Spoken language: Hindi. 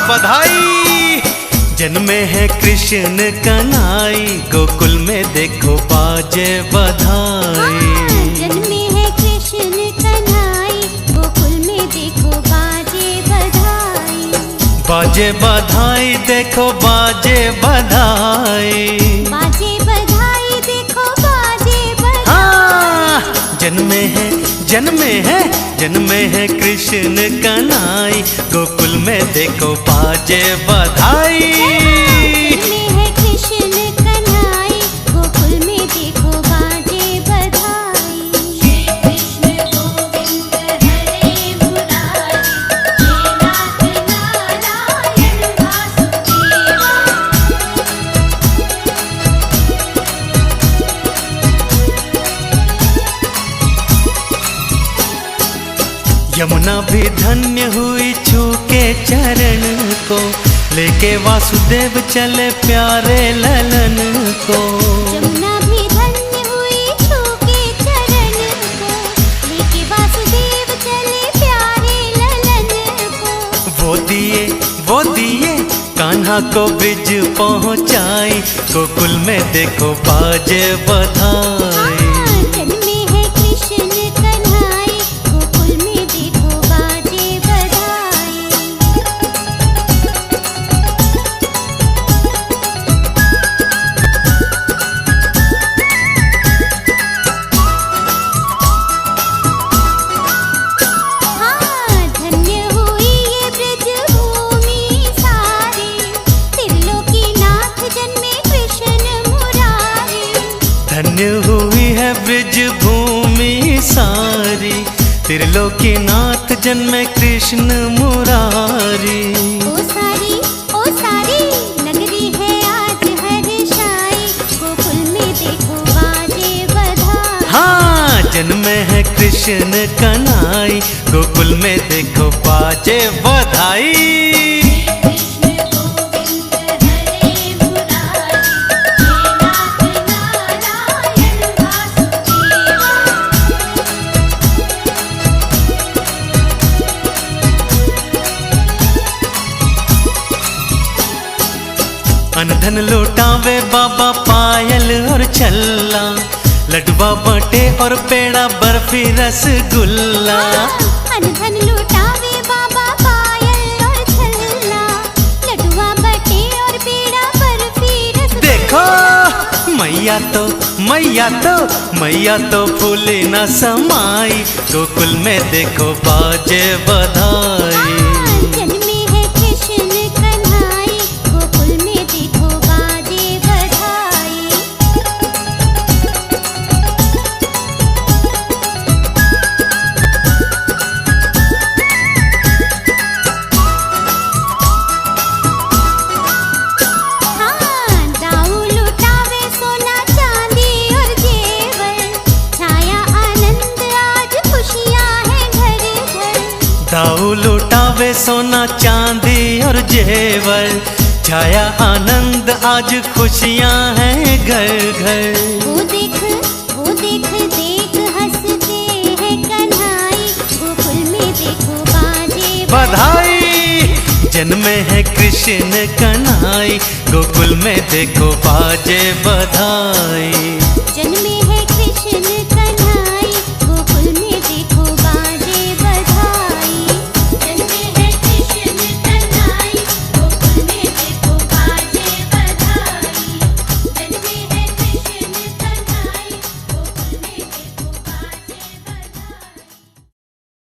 बधाई। जन्मे हैं कृष्ण कन्हई, गोकुल में देखो बाजे बधाई। जन्मे हैं कृष्ण कन्हई, गोकुल में देखो बाजे बधाई। बाजे बधाई देखो बाजे बधाई। बाजे बधाई देखो बाजे बधाई। जन्मे हैं कृष्ण कन्हई, गोकुल में देखो बाजे बधाई। जन्मे हैं कृष्ण कन्हई, गोकुल में देखो बाजे बधाई। श्री कृष्ण गोविंद हरे मुरारी, हे नाथ नारायण वासुदेवा। यमुना भी धन्य हुई छू के चरण को, लेके वासुदेव चले प्यारे ललन को। यमुना भी धन्य हुई छू के चरण को, लेके वासुदेव चले प्यारे ललन को। वो दिए कान्हा को ब्रिज पहुँचाई, गोकुल में देखो बाजे बधाई। जन्मे हैं कृष्ण कन्हई, गोकुल में देखो बाजे बधाई। धन्य हुई ये ब्रज भूमि सारी, त्रिलोकीनाथ जन्मे कृष्ण मुरारी। धन्य हुई है ब्रिज भूमि सारी, त्रिलोकीनाथ जन्मे कृष्ण मुरारी। ओ सारी नगरी है आज हर्षाई, गोकुल में देखो बाजे बधाई। हाँ, जन्मे हैं कृष्ण कन्हई, गोकुल में देखो बाजे बधाई। कृष्ण गोविंद हरे मुरारी, हे नाथ नारायण वासुदेवा। अनधन लौटावे बाबा पायल और छल्ला, लडुआ बटे और पेड़ा बर्फी रसगुल्ला। अनधन लुटावे बाबा पायल और छल्ला, लडुआ बटे और पेड़ा बर्फी रसगुल्ला। देखो मैया तो फूले न समाई, गोकुल में देखो बाजे बधाई। जन्मे हैं कृष्ण कन्हई, गोकुल में देखो बाजे बधाई। दाऊ लुटावे सोना चांदी और जेवर, छाया आनंद आज खुशियां हैं घर घर। दाऊ लुटावे सोना चांदी और जेवर, छाया आनंद आज खुशियां हैं घर घर। वो देख देख हंसते हैं कन्हई, गोकुल में देखो बाजे बधाई। जन्मे हैं कृष्ण कन्हई, गोकुल में देखो बाजे बधाई। जन्मे